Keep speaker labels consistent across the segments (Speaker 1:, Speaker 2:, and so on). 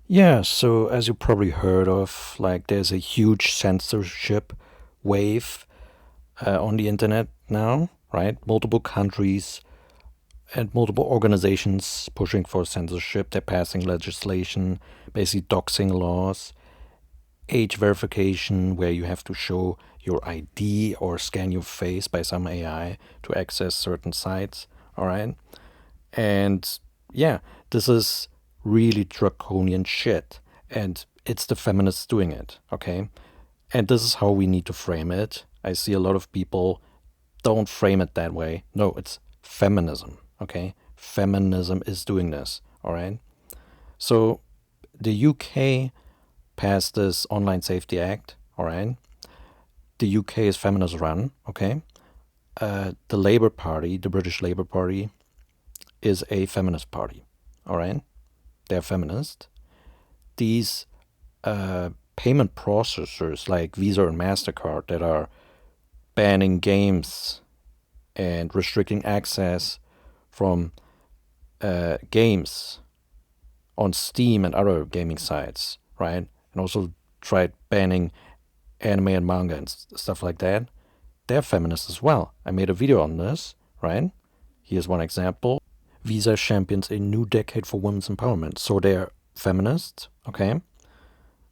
Speaker 1: Yeah, so as you probably heard of, like there's a huge censorship wave on the internet now, right? Multiple countries and multiple organizations pushing for censorship. They're passing legislation, basically doxing laws, age verification, where you have to show your ID or scan your face by some AI to access certain sites. All right. And yeah, this is really draconian shit. And it's the feminists doing it. Okay. And this is how we need to frame it. I see a lot of people don't frame it that way. No, it's feminism. Okay. Feminism is doing this. All right. So the UK passed this Online Safety Act. All right. The UK is feminist run. Okay. The Labour Party, the British Labour Party, is a feminist party. All right. They're feminist. These payment processors like Visa and MasterCard that are banning games and restricting access from games on Steam and other gaming sites, right? And also tried banning anime and manga and stuff like that. They're feminists as well. I made a video on this, right? Here's one example. Visa champions a new decade for women's empowerment. So they're feminists, okay?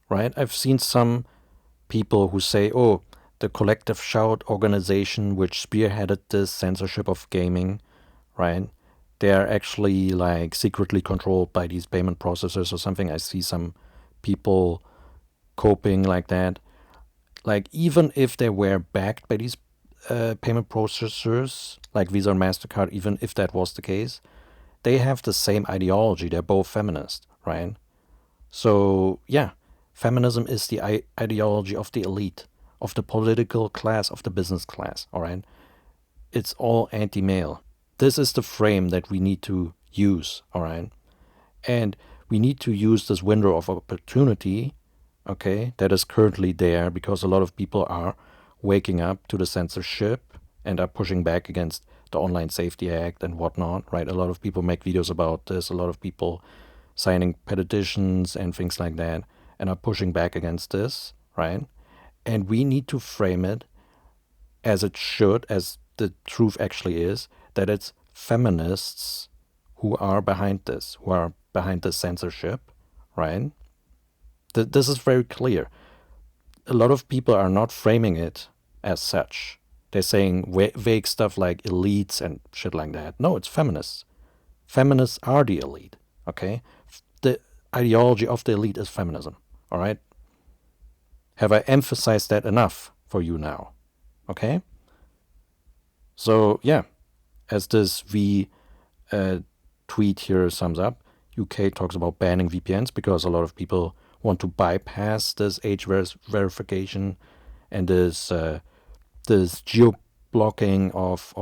Speaker 1: Right? I've seen some people who say, oh, the Collective Shout organization, which spearheaded this censorship of gaming, right? They are actually like secretly controlled by these payment processors or something. I see some people coping like that. Like even if they were backed by these payment processors like Visa and MasterCard, even if that was the case, they have the same ideology. They're both feminist, right? So yeah, feminism is the ideology of the elite, of the political class, of the business class, all right? It's all anti-male. This is the frame that we need to use, all right? And we need to use this window of opportunity, okay, that is currently there because a lot of people are waking up to the censorship and are pushing back against the Online Safety Act and whatnot, right? A lot of people make videos about this, a lot of people signing petitions and things like that and are pushing back against this, right? And we need to frame it as it should, as the truth actually is, that it's feminists who are behind this, who are behind the censorship, right? This is very clear. A lot of people are not framing it as such. They're saying vague stuff like elites and shit like that. No, it's feminists. Feminists are the elite, okay? The ideology of the elite is feminism, all right? Have I emphasized that enough for you now? Okay? So, yeah, as this tweet here sums up, UK talks about banning VPNs because a lot of people want to bypass this age verification and this geo-blocking of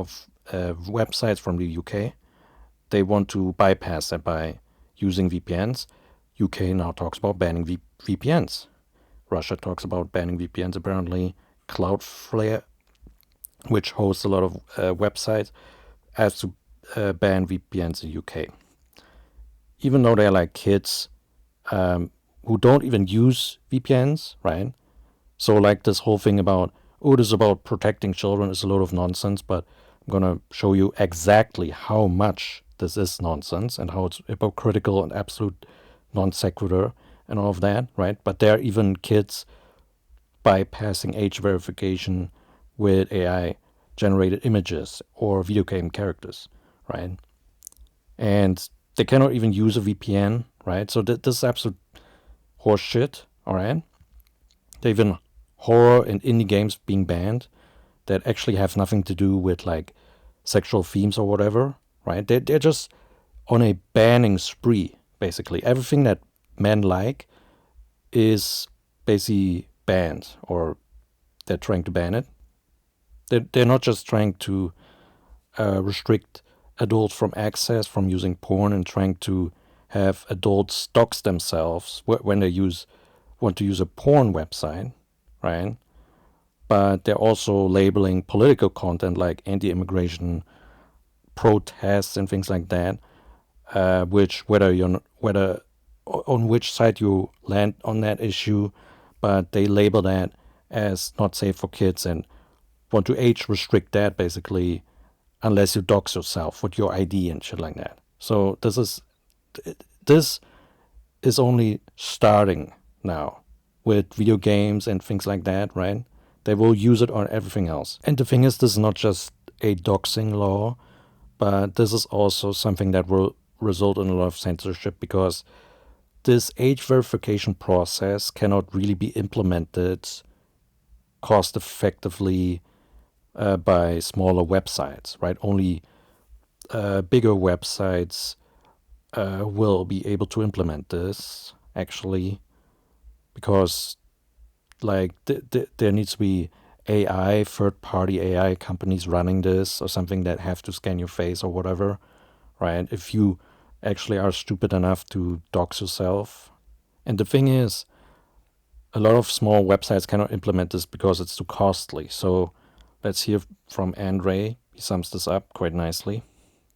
Speaker 1: websites from the UK. They want to bypass that by using VPNs. UK now talks about banning VPNs. Russia talks about banning VPNs apparently. Cloudflare, which hosts a lot of websites, has to ban VPNs in UK. Even though they're like kids who don't even use VPNs, right? So like this whole thing about, oh, this is about protecting children is a load of nonsense, but I'm going to show you exactly how much this is nonsense and how it's hypocritical and absolute non sequitur and all of that, right? But there are even kids bypassing age verification with AI generated images or video game characters, right? And they cannot even use a VPN, right? So this is absolute horseshit, all right? There are even horror and indie games being banned that actually have nothing to do with like sexual themes or whatever, right? They're just on a banning spree, basically. Everything that men like is basically banned, or they're trying to ban it. They're not just trying to restrict adults from access, from using porn, and trying to have adults dox themselves when they want to use a porn website, right? But they're also labeling political content like anti-immigration protests and things like that, which whether on which side you land on that issue, but they label that as not safe for kids and want to age restrict that basically, unless you dox yourself with your ID and shit like that. So this is only starting now with video games and things like that, right? They will use it on everything else. And the thing is, this is not just a doxing law, but this is also something that will result in a lot of censorship, because this age verification process cannot really be implemented cost effectively by smaller websites, right? Only bigger websites will be able to implement this, actually, because like there needs to be AI, third-party AI companies running this or something that have to scan your face or whatever, right? If you actually are stupid enough to dox yourself. And the thing is, a lot of small websites cannot implement this because it's too costly. So let's hear from Andre. He sums this up quite nicely.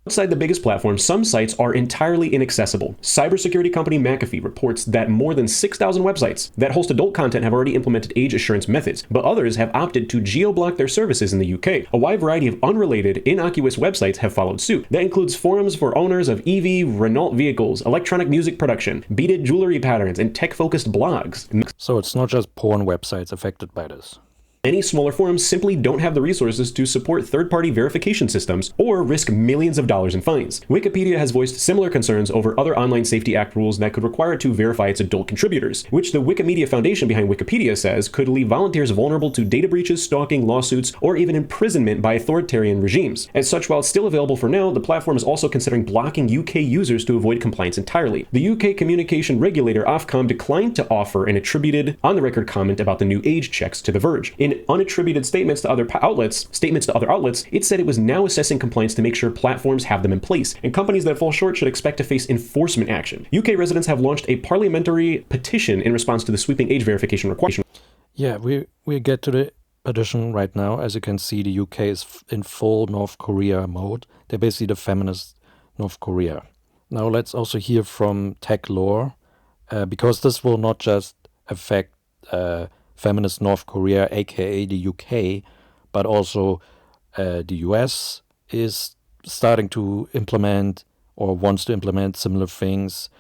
Speaker 2: Outside the biggest platforms, some sites are entirely inaccessible. Cybersecurity company McAfee reports that more than 6,000 websites that host adult content have already implemented age assurance methods, but others have opted to geo-block their services in the UK. A wide variety of unrelated, innocuous websites have followed suit. That includes forums for owners of EV, Renault vehicles, electronic music production, beaded jewelry patterns, and tech-focused blogs.
Speaker 1: So it's not just porn websites affected by this.
Speaker 2: Many smaller forums simply don't have the resources to support third-party verification systems or risk millions of dollars in fines. Wikipedia has voiced similar concerns over other Online Safety Act rules that could require it to verify its adult contributors, which the Wikimedia Foundation behind Wikipedia says could leave volunteers vulnerable to data breaches, stalking, lawsuits, or even imprisonment by authoritarian regimes. As such, while it's still available for now, the platform is also considering blocking UK users to avoid compliance entirely. The UK communication regulator Ofcom declined to offer an attributed, on-the-record comment about the new age checks to The Verge. In unattributed statements to other outlets, it said it was now assessing compliance to make sure platforms have them in place, and companies that fall short should expect to face enforcement action. UK residents have launched a parliamentary petition in response to the sweeping age verification requirement.
Speaker 1: Yeah, we get to the petition right now. As you can see, the UK is in full North Korea mode. They're basically the feminist North Korea. Now let's also hear from Tech Lore, because this will not just affect feminist North Korea, aka the UK, but also the US is starting to implement or wants to implement similar things.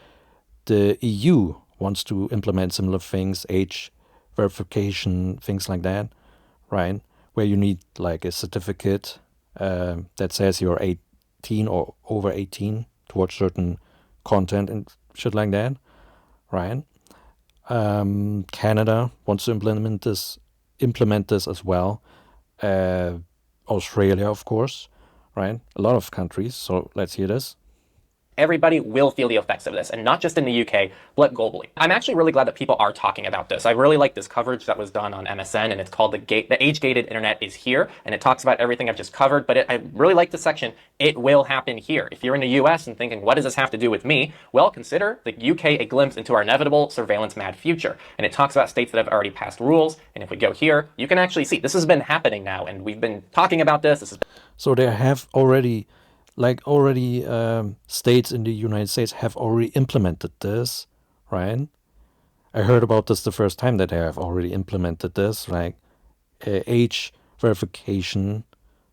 Speaker 1: The EU wants to implement similar things, age verification, things like that, right? Where you need like a certificate that says you're 18 or over 18 to watch certain content and shit like that, right? Canada wants to implement this as well. Australia, of course, right? A lot of countries. So let's hear this.
Speaker 3: Everybody will feel the effects of this, and not just in the UK, but globally. I'm actually really glad that people are talking about this. I really like this coverage that was done on MSN, and it's called The Age-Gated Internet is Here, and it talks about everything I've just covered, but I really like the section, It Will Happen Here. If you're in the US and thinking, what does this have to do with me? Well, consider the UK a glimpse into our inevitable surveillance-mad future. And it talks about states that have already passed rules, and if we go here, you can actually see, this has been happening now, and we've been talking about this.
Speaker 1: So they have already states in the United States have already implemented this, right? I heard about this the first time that they have already implemented this, like age verification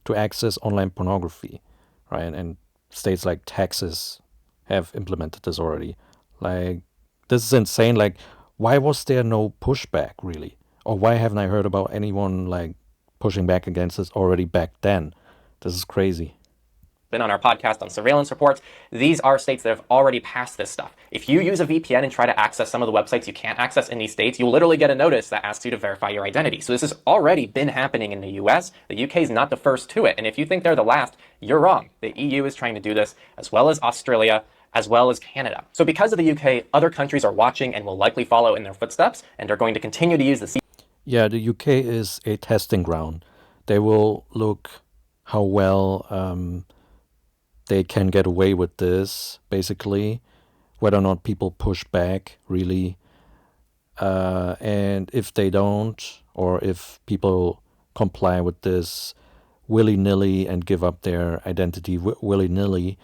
Speaker 1: to access online pornography, right? And states like Texas have implemented this already. Like, this is insane. Like, why was there no pushback, really? Or why haven't I heard about anyone, like, pushing back against this already back then? This is crazy.
Speaker 3: Been on our podcast on surveillance reports, these are states that have already passed this stuff. If you use a VPN and try to access some of the websites you can't access in these states, you'll literally get a notice that asks you to verify your identity. So this has already been happening in the US. The UK is not the first to it. And if you think they're the last, you're wrong. The EU is trying to do this, as well as Australia, as well as Canada. So because of the UK, other countries are watching and will likely follow in their footsteps, and are going to continue to use the
Speaker 1: Yeah, the UK is a testing ground. They will look how well they can get away with this, basically, whether or not people push back, really. And if they don't, or if people comply with this willy-nilly and give up their identity willy-nilly,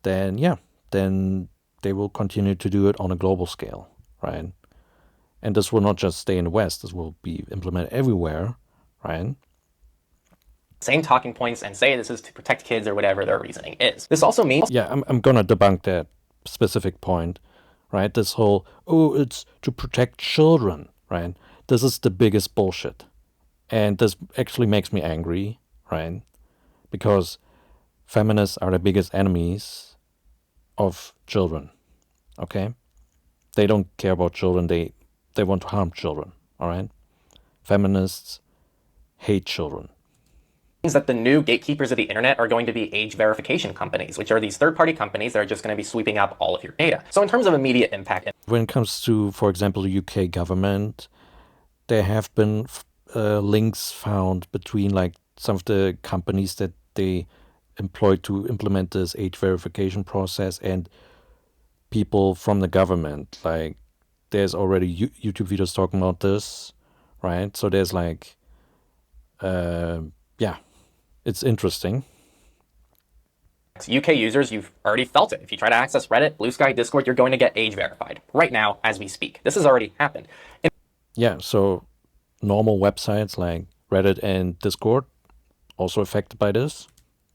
Speaker 1: then yeah, then they will continue to do it on a global scale, right? And this will not just stay in the West. This will be implemented everywhere, right?
Speaker 3: Same talking points and say this is to protect kids or whatever their reasoning is. This also means...
Speaker 1: Yeah, I'm going to debunk that specific point, right? This whole, oh, it's to protect children, right? This is the biggest bullshit. And this actually makes me angry, right? Because feminists are the biggest enemies of children, okay? They don't care about children. They want to harm children, all right? Feminists hate children.
Speaker 3: Means that the new gatekeepers of the internet are going to be age verification companies, which are these third-party companies that are just going to be sweeping up all of your data. So in terms of immediate impact...
Speaker 1: When it comes to, for example, the UK government, there have been links found between like some of the companies that they employ to implement this age verification process and people from the government. Like there's already YouTube videos talking about this, right? So there's like, yeah, it's interesting.
Speaker 3: UK users, you've already felt it. If you try to access Reddit, Blue Sky, Discord, you're going to get age verified right now as we speak. This has already happened.
Speaker 1: Yeah, so normal websites like Reddit and Discord also affected by this.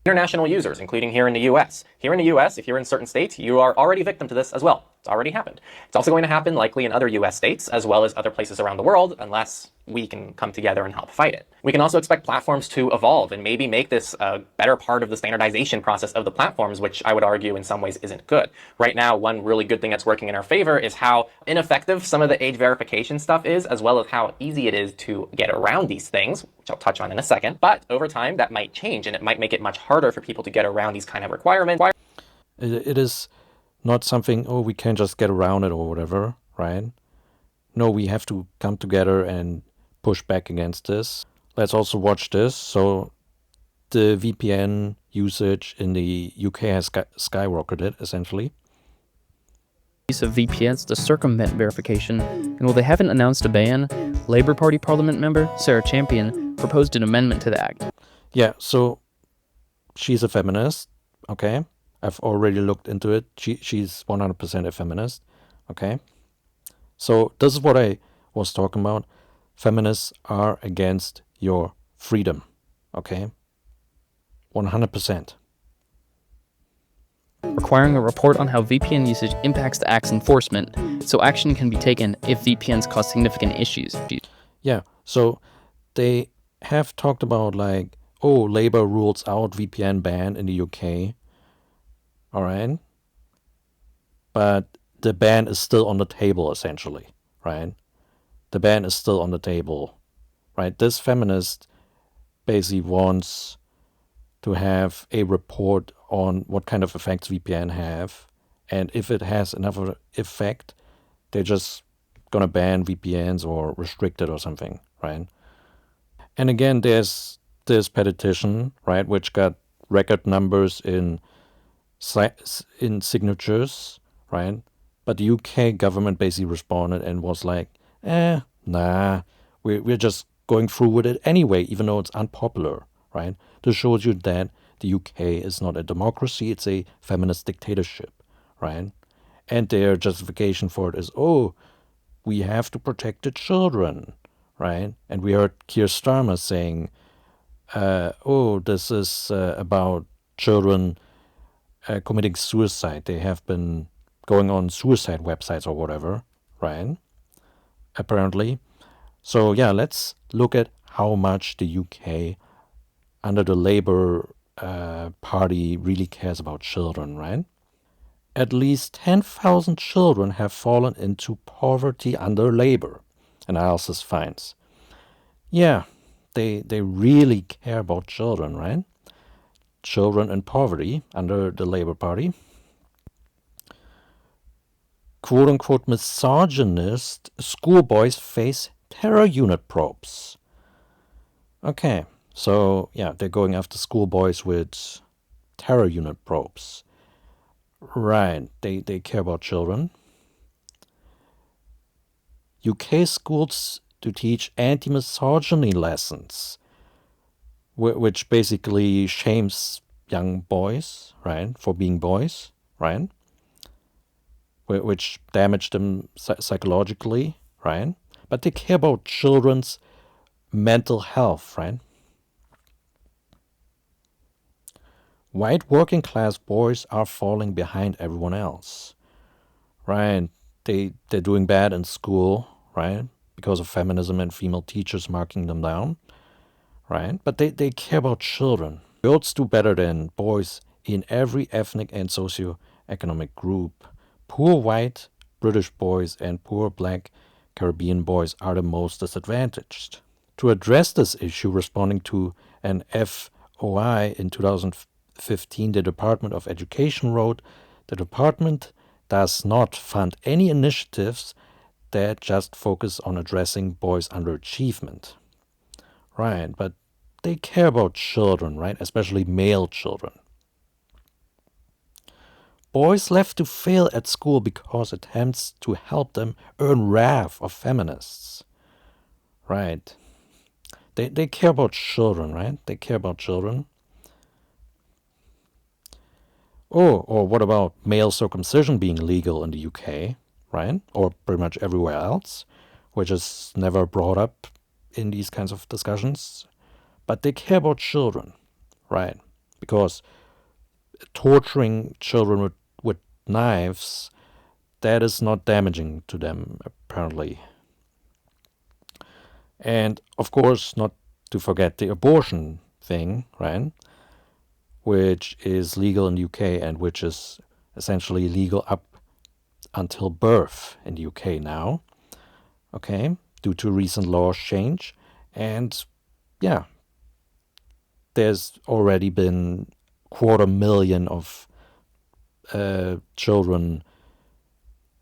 Speaker 3: International users, including here in the US. Here in the US, if you're in certain states, you are already victim to this as well. It's already happened. It's also going to happen likely in other US states, as well as other places around the world, unless we can come together and help fight it. We can also expect platforms to evolve and maybe make this a better part of the standardization process of the platforms, which I would argue in some ways isn't good. Right now, one really good thing that's working in our favor is how ineffective some of the age verification stuff is, as well as how easy it is to get around these things, which I'll touch on in a second. But over time, that might change, and it might make it much harder for people to get around these kind of requirements.
Speaker 1: It is not something, oh, we can just get around it or whatever, right? No, we have to come together and push back against this. Let's also watch this. So the VPN usage in the UK has skyrocketed, essentially.
Speaker 4: Use of VPNs to circumvent verification, and while they haven't announced a ban, Labour Party Parliament member Sarah Champion proposed an amendment to the act.
Speaker 1: Yeah, so she's a feminist, okay? I've already looked into it. She's 100% a feminist, okay? So this is what I was talking about. Feminists are against your freedom, okay? 100%.
Speaker 4: Requiring a report on how VPN usage impacts the act's enforcement, so action can be taken if VPNs cause significant issues.
Speaker 1: Yeah, so they have talked about like, oh, Labour rules out VPN ban in the UK, all right? But the ban is still on the table, essentially, right? The ban is still on the table, right? This feminist basically wants to have a report on what kind of effects VPN have. And if it has enough of an effect, they're just going to ban VPNs or restrict it or something, right? And again, there's this petition, right, which got record numbers in signatures, right? But the UK government basically responded and was like, nah, we're just going through with it anyway, even though it's unpopular, right? This shows you that the UK is not a democracy, it's a feminist dictatorship, right? And their justification for it is, oh, we have to protect the children, right? And we heard Keir Starmer saying, oh, this is about children committing suicide. They have been going on suicide websites or whatever, right? Apparently. So yeah, let's look at how much the UK under the Labour Party really cares about children, right? At least 10,000 children have fallen into poverty under Labour, analysis finds. Yeah, they really care about children, right? Children in poverty under the Labour Party. Quote-unquote misogynist schoolboys face terror unit probes. Okay, so yeah, they're going after schoolboys with terror unit probes. Right, they care about children. UK schools to teach anti-misogyny lessons, which basically shames young boys, right, for being boys, right? which damage them psychologically, right? But they care about children's mental health, right? White working class boys are falling behind everyone else, right? They're doing bad in school, right? Because of feminism and female teachers marking them down, right? But they care about children. Girls do better than boys in every ethnic and socioeconomic group. Poor white British boys and poor black Caribbean boys are the most disadvantaged. To address this issue, responding to an FOI in 2015, the Department of Education wrote, the department does not fund any initiatives that just focus on addressing boys' underachievement. Right, but they care about children, right? Especially male children. Boys left to fail at school because attempts to help them earn wrath of feminists. Right. They care about children, right? They care about children. Oh, or what about male circumcision being legal in the UK, right? Or pretty much everywhere else, which is never brought up in these kinds of discussions. But they care about children, right? Because torturing children with knives, that is not damaging to them, apparently. And of course, not to forget the abortion thing, right? Which is legal in the UK and which is essentially legal up until birth in the UK now, okay, due to recent law change. And yeah, there's already been 250,000 of children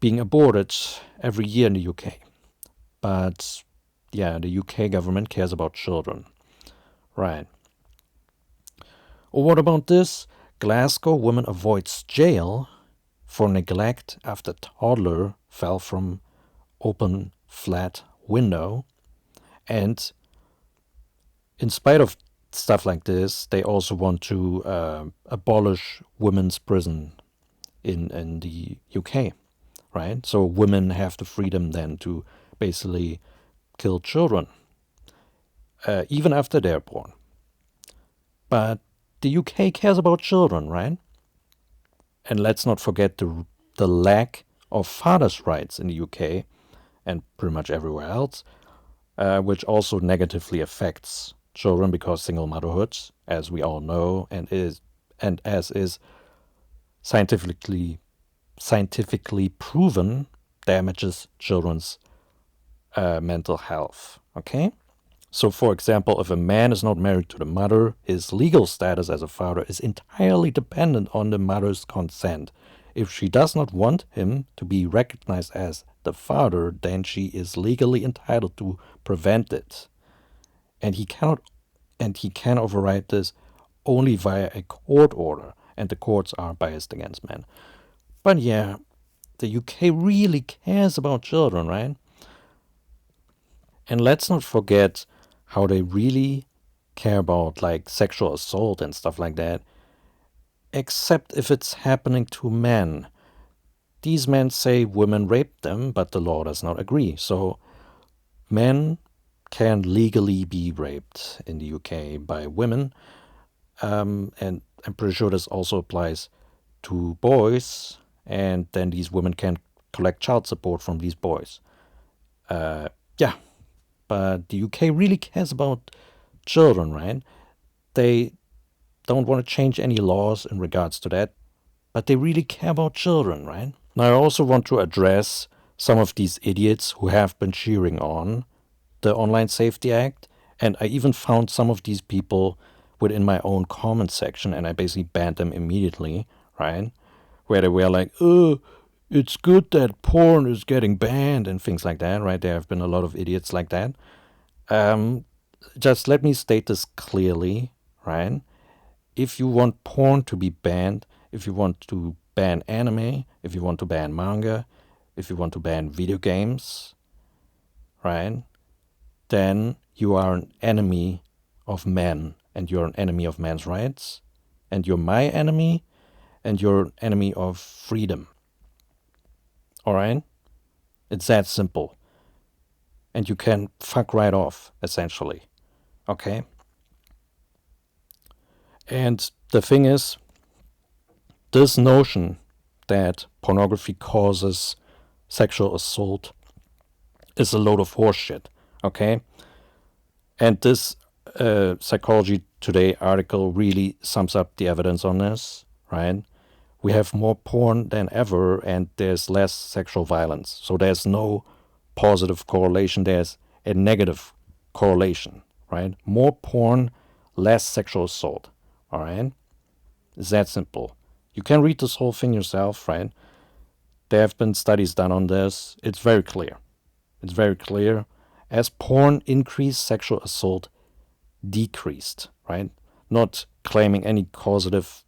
Speaker 1: being aborted every year in the UK. But yeah, the UK government cares about children, right? Or what about this? Glasgow woman avoids jail for neglect after toddler fell from open flat window. And in spite of stuff like this, they also want to abolish women's prison in the UK, right? So women have the freedom then to basically kill children, even after they're born. But the UK cares about children, right? And let's not forget the lack of fathers' rights in the UK and pretty much everywhere else, which also negatively affects children because single motherhood, as we all know, and as is scientifically proven, damages children's mental health. Okay? So, for example, if a man is not married to the mother, his legal status as a father is entirely dependent on the mother's consent. If she does not want him to be recognized as the father, then she is legally entitled to prevent it. And he can override this only via a court order, and the courts are biased against men. But yeah, the UK really cares about children, right? And let's not forget how they really care about like sexual assault and stuff like that, except if it's happening to men. These men say women raped them, but the law does not agree. So men can legally be raped in the UK by women, and I'm pretty sure this also applies to boys, and then these women can collect child support from these boys. Yeah. But the UK really cares about children, right? They don't want to change any laws in regards to that, but they really care about children, right? Now, I also want to address some of these idiots who have been cheering on the Online Safety Act, and I even found some of these people within my own comment section, and I basically banned them immediately, right? Where they were like, oh, it's good that porn is getting banned and things like that, right? There have been a lot of idiots like that. Just let me state this clearly, right? If you want porn to be banned, if you want to ban anime, if you want to ban manga, if you want to ban video games, right? Then you are an enemy of men, and you're an enemy of men's rights, and you're my enemy, and you're an enemy of freedom. All right? It's that simple. And you can fuck right off, essentially. Okay? And the thing is, this notion that pornography causes sexual assault is a load of horseshit. Okay? And this Psychology Today article really sums up the evidence on this, right? We have more porn than ever, and there's less sexual violence. So there's no positive correlation, there's a negative correlation, right? More porn, less sexual assault, all right? It's that simple. You can read this whole thing yourself, right? There have been studies done on this. It's very clear. It's very clear. As porn increased, sexual assault decreased, right? Not claiming any causative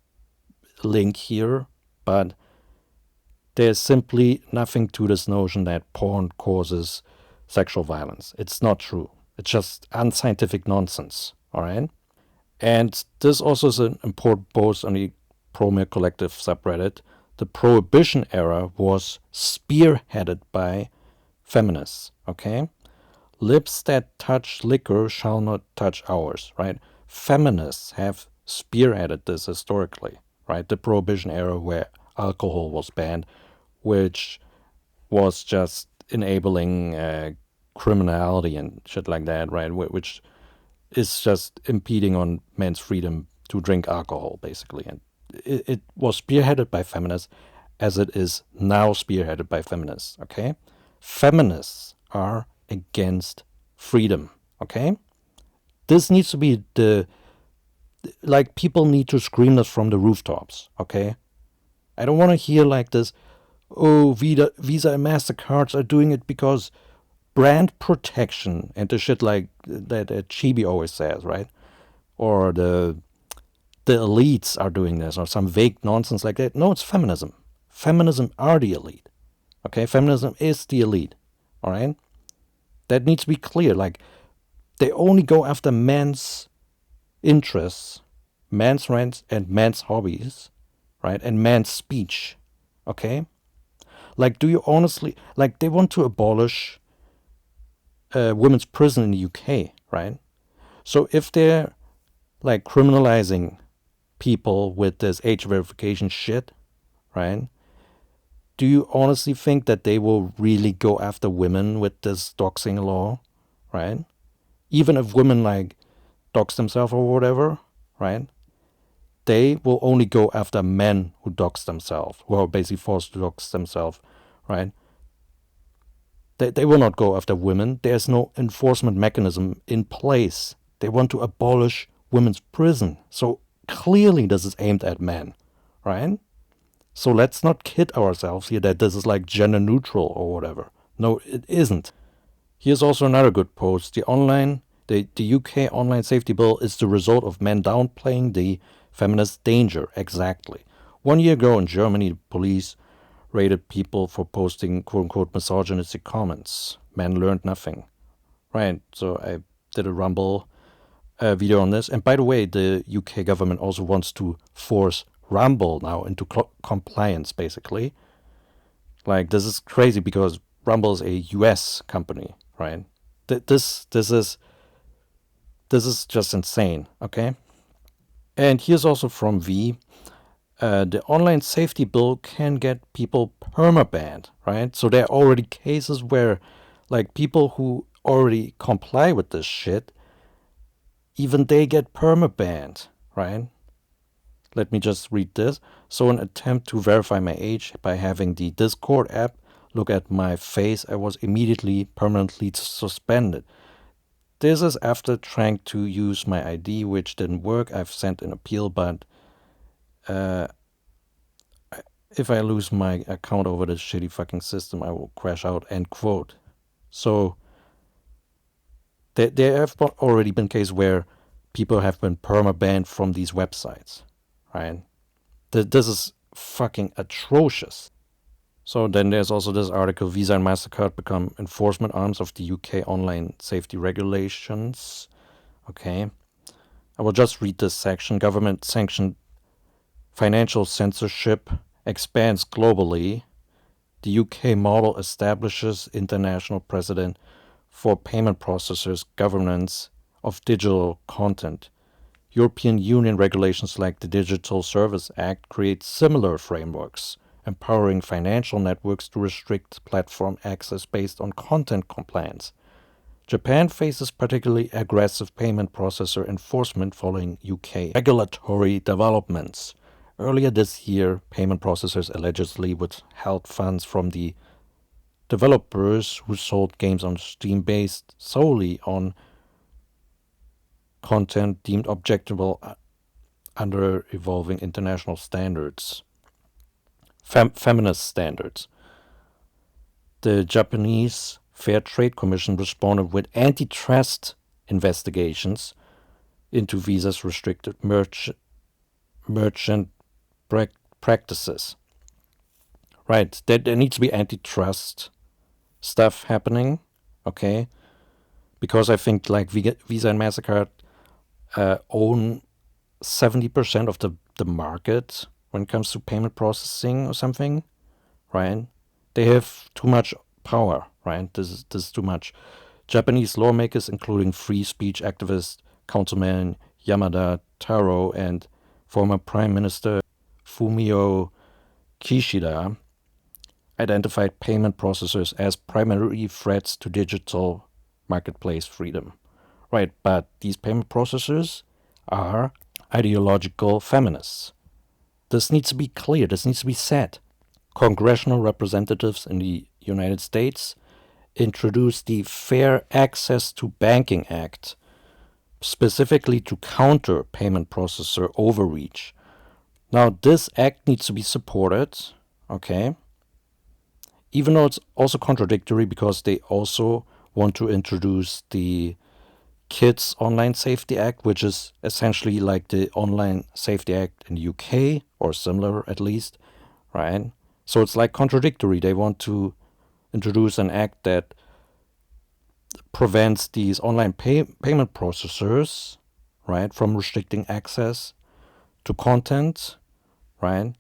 Speaker 1: link here, but there's simply nothing to this notion that porn causes sexual violence. It's not true. It's just unscientific nonsense, all right? And this also is an important post on the Promare Collective subreddit. The Prohibition era was spearheaded by feminists, okay? Lips that touch liquor shall not touch ours, right? Feminists have spearheaded this historically, right? The Prohibition era where alcohol was banned, which was just enabling criminality and shit like that, right? Which is just impeding on men's freedom to drink alcohol, basically. And it was spearheaded by feminists as it is now spearheaded by feminists, okay? Feminists are against freedom, okay? This needs to be people need to scream this from the rooftops, okay? I don't want to hear like this, oh, Visa and MasterCards are doing it because brand protection and the shit like that Chibi always says, right? Or the elites are doing this or some vague nonsense like that. No, it's feminism. Feminism are the elite, okay? Feminism is the elite, all right? That needs to be clear. Like, they only go after men's interests, men's rights, and men's hobbies, right? And men's speech, okay? Like, do you honestly, like, they want to abolish women's prison in the UK, right? So if they're, like, criminalizing people with this age verification shit, right? Do you honestly think that they will really go after women with this doxing law, right? Even if women like dox themselves or whatever, right? They will only go after men who dox themselves, who are basically forced to dox themselves, right? They will not go after women. There's no enforcement mechanism in place. They want to abolish women's prison. So clearly this is aimed at men, right? So let's not kid ourselves here that this is like gender neutral or whatever. No, it isn't. Here's also another good post. The UK online safety bill is the result of men downplaying the feminist danger. Exactly. 1 year ago in Germany, the police raided people for posting quote-unquote misogynistic comments. Men learned nothing. Right, so I did a Rumble video on this. And by the way, the UK government also wants to force Rumble now into compliance, basically. Like, this is crazy because Rumble is a US company, right? This is just insane, okay? And here's also from V. The online safety bill can get people permabanned, right? So there are already cases where, like, people who already comply with this shit, even they get permabanned, right? Let me just read this. So an attempt to verify my age by having the Discord app look at my face, I was immediately permanently suspended. This is after trying to use my ID, which didn't work. I've sent an appeal, but if I lose my account over this shitty fucking system, I will crash out, end quote. So there have already been cases where people have been perma-banned from these websites, right? This is fucking atrocious. So then there's also this article, Visa and MasterCard become enforcement arms of the UK online safety regulations. Okay. I will just read this section. Government-sanctioned financial censorship expands globally. The UK model establishes international precedent for payment processors' governance of digital content. European Union regulations like the Digital Service Act create similar frameworks, empowering financial networks to restrict platform access based on content compliance. Japan faces particularly aggressive payment processor enforcement following UK regulatory developments. Earlier this year, payment processors allegedly withheld funds from the developers who sold games on Steam based solely on content deemed objectionable under evolving international standards, feminist standards. The Japanese Fair Trade Commission responded with antitrust investigations into Visa's restricted merchant practices. Right, there needs to be antitrust stuff happening, okay? Because I think like Visa and MasterCard own 70% of the market when it comes to payment processing or something, right? They have too much power, right? This is too much. Japanese lawmakers, including free speech activist Councilman Yamada Taro and former Prime Minister Fumio Kishida, identified payment processors as primary threats to digital marketplace freedom. Right, but these payment processors are ideological feminists. This needs to be clear, this needs to be said. Congressional representatives in the United States introduced the Fair Access to Banking Act, specifically to counter payment processor overreach. Now, this act needs to be supported, okay? Even though it's also contradictory because they also want to introduce the Kids Online Safety Act, which is essentially like the Online Safety Act in the UK, or similar at least, right? So it's like contradictory. They want to introduce an act that prevents these online payment processors, right, from restricting access to content, right?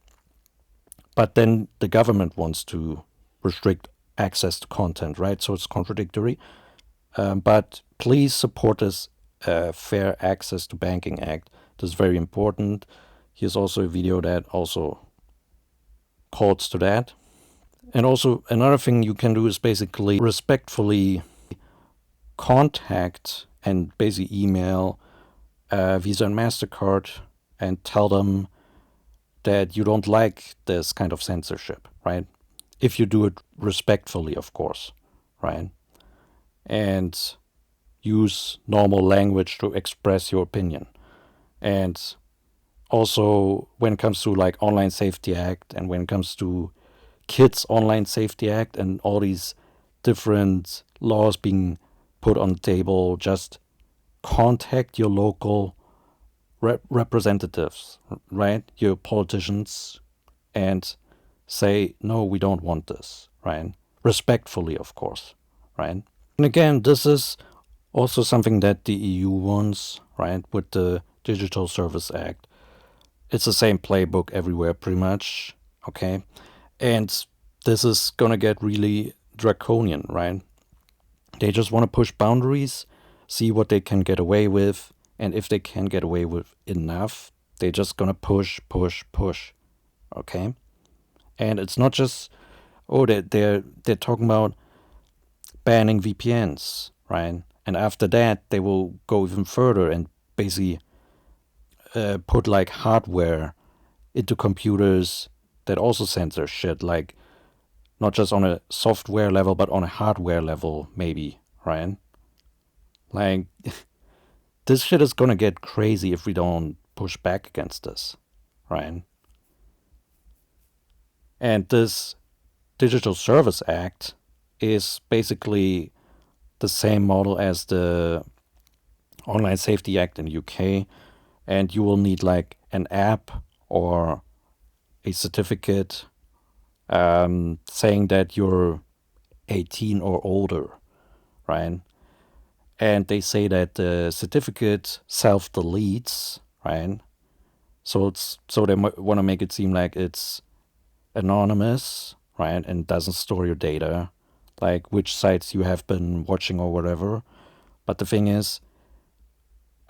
Speaker 1: But then the government wants to restrict access to content, right? So it's contradictory. But please support this Fair Access to Banking Act. This is very important. Here's also a video that also calls to that. And also another thing you can do is basically respectfully contact and basically email Visa and MasterCard and tell them that you don't like this kind of censorship, right? If you do it respectfully, of course, right? And use normal language to express your opinion. And also when it comes to like Online Safety Act and when it comes to Kids Online Safety Act and all these different laws being put on the table, just contact your local representatives, right? Your politicians, and say, no, we don't want this, right? Respectfully, of course, right? And again, this is also something that the EU wants, right, with the Digital Service Act. It's the same playbook everywhere, pretty much, okay? And this is going to get really draconian, right? They just want to push boundaries, see what they can get away with, and if they can get away with enough, they're just going to push, okay? And it's not just, they're talking about banning VPNs, right? And after that, they will go even further and basically put like hardware into computers that also censor shit, like not just on a software level, but on a hardware level, maybe, right? Like, this shit is gonna get crazy if we don't push back against this, right? And this Digital Service Act is basically the same model as the Online Safety Act in the UK, and you will need like an app or a certificate saying that you're 18 or older, right? And they say that the certificate self-deletes, right? So they want to make it seem like it's anonymous, right? And doesn't store your data, like which sites you have been watching or whatever. But the thing is,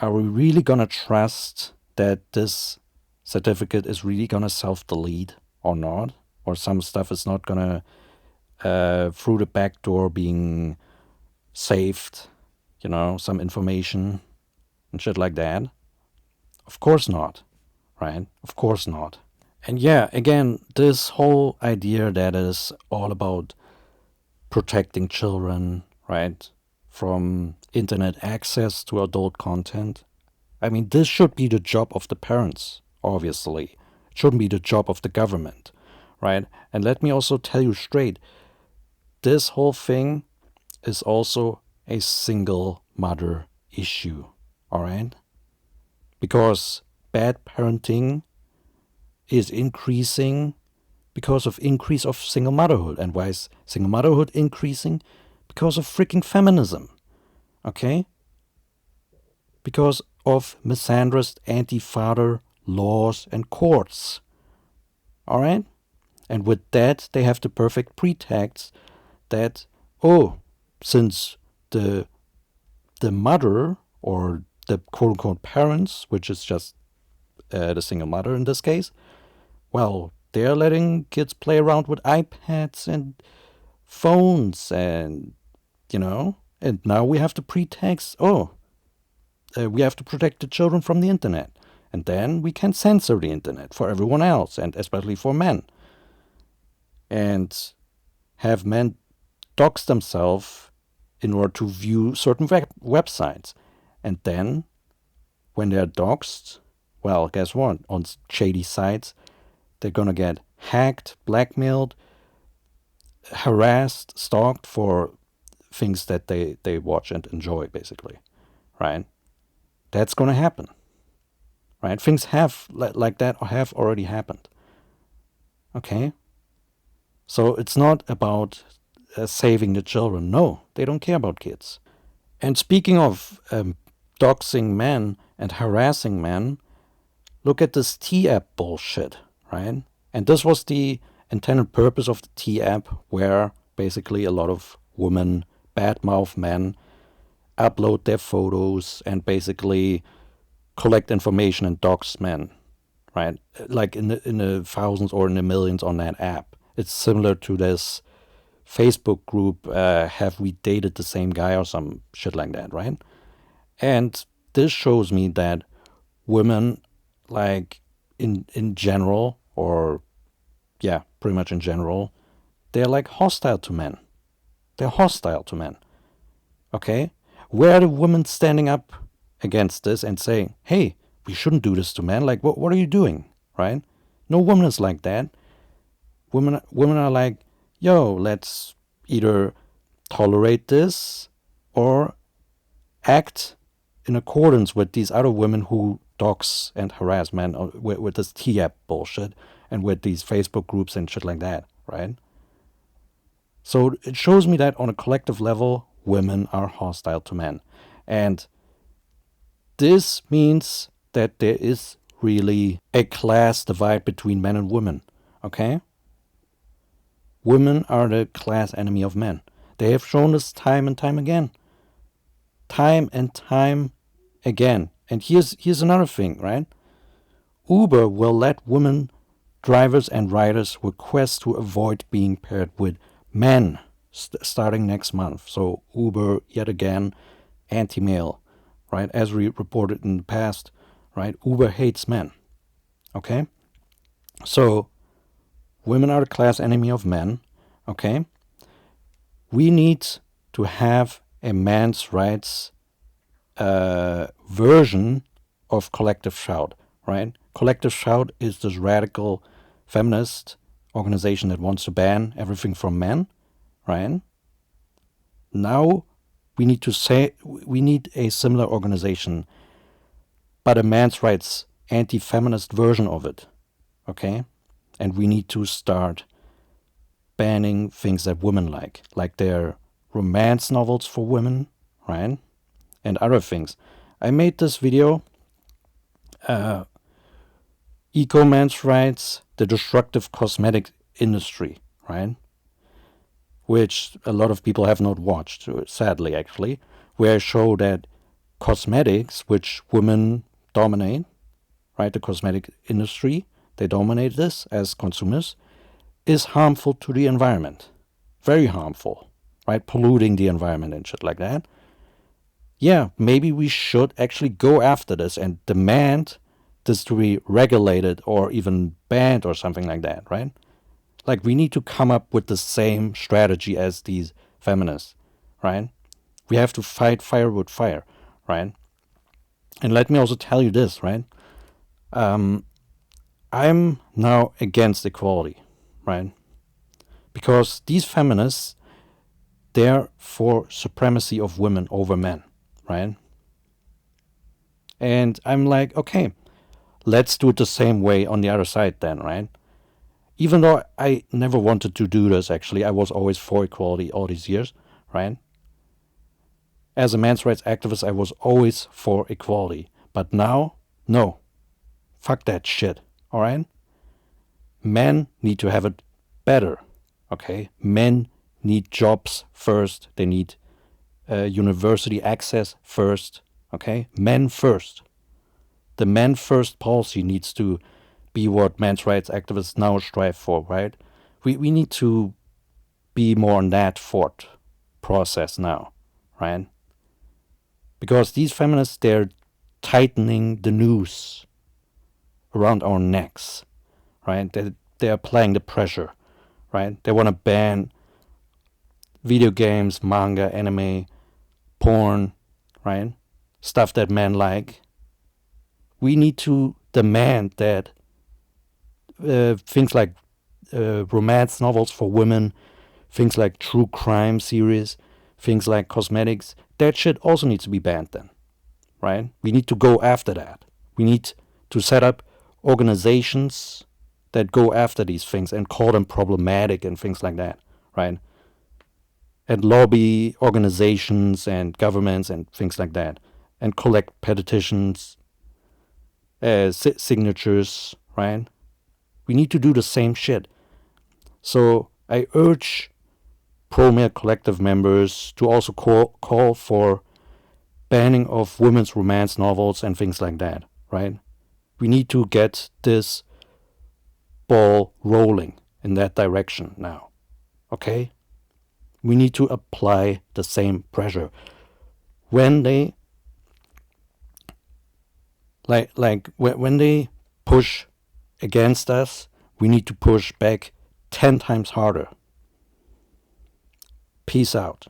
Speaker 1: are we really gonna trust that this certificate is really gonna self-delete or not? Or some stuff is not gonna, through the back door, being saved, some information and shit like that? Of course not, right? Of course not. And yeah, again, this whole idea that is all about protecting children, right, from internet access to adult content. I mean, this should be the job of the parents, obviously. It shouldn't be the job of the government, right? And let me also tell you straight, this whole thing is also a single mother issue, all right? Because bad parenting is increasing because of increase of single motherhood. And why is single motherhood increasing? Because of freaking feminism, okay? Because of misandrist anti-father laws and courts, all right? And with that, they have the perfect pretext that, since the mother or the quote-unquote parents, which is just the single mother in this case, well, they're letting kids play around with iPads and phones and, and now we have the pretext, we have to protect the children from the internet. And then we can censor the internet for everyone else, and especially for men. And have men dox themselves in order to view certain websites. And then, when they're doxed, well, guess what? On shady sites, they're gonna get hacked, blackmailed, harassed, stalked for things that they watch and enjoy, basically, right? That's gonna happen, right? Things have like that have already happened. Okay? So it's not about saving the children. No, they don't care about kids. And speaking of doxing men and harassing men, look at this T-app bullshit, right? And this was the intended purpose of the T-app, where basically a lot of women, badmouth men, upload their photos and basically collect information and dox men, right? Like in the thousands or in the millions on that app. It's similar to this Facebook group, Have We Dated the Same Guy or some shit like that, right? And this shows me that women, like in general, or yeah, pretty much in general, they're like hostile to men. They're hostile to men. Okay? Where are the women standing up against this and saying, hey, we shouldn't do this to men? Like, what are you doing? Right? No woman is like that. Women are like, yo, let's either tolerate this or act in accordance with these other women who dox and harass men with this T-app bullshit and with these Facebook groups and shit like that, right? So it shows me that on a collective level, women are hostile to men. And this means that there is really a class divide between men and women, okay? Women are the class enemy of men. They have shown this time and time again. Time and time again. And here's another thing, right? Uber will let women drivers and riders request to avoid being paired with men starting next month. So Uber, yet again, anti-male, right? As we reported in the past, right? Uber hates men, okay? So women are the class enemy of men, okay? We need to have a man's rights version of Collective Shout, right? Collective Shout is this radical feminist organization that wants to ban everything from men, right? Now we need a similar organization, but a man's rights anti-feminist version of it, okay? And we need to start banning things that women like their romance novels for women, right? And other things. I made this video, Eco Man's Rights, the Destructive Cosmetic Industry, right? which a lot of people have not watched, sadly actually, where I show that cosmetics, which women dominate, right, the cosmetic industry, they dominate this as consumers, is harmful to the environment. Very harmful, right, polluting the environment and shit like that. Yeah, maybe we should actually go after this and demand this to be regulated or even banned or something like that, right? Like, we need to come up with the same strategy as these feminists, right? We have to fight fire with fire, right? And let me also tell you this, right? I'm now against equality, right? Because these feminists, they're for supremacy of women over men, right? And I'm like, okay, let's do it the same way on the other side then, right? Even though I never wanted to do this, actually, I was always for equality all these years, right? As a men's rights activist, I was always for equality. But now, no. Fuck that shit, all right? Men need to have it better, okay? Men need jobs first. They need university access first, okay? Men first. The men first policy needs to be what men's rights activists now strive for, right? We need to be more on that thought process now, right? Because these feminists, they're tightening the noose around our necks, right? They're applying the pressure, right? They want to ban video games, manga, anime, porn, right? Stuff that men like. We need to demand that things like romance novels for women, things like true crime series, things like cosmetics, that shit also needs to be banned then, right? We need to go after that. We need to set up organizations that go after these things and call them problematic and things like that, right? And lobby organizations and governments and things like that, and collect petitions, signatures, right? We need to do the same shit. So I urge pro-male collective members to also call for banning of women's romance novels and things like that, right? We need to get this ball rolling in that direction now, okay? We need to apply the same pressure. When they when they push against us, we need to push back 10 times harder. Peace out.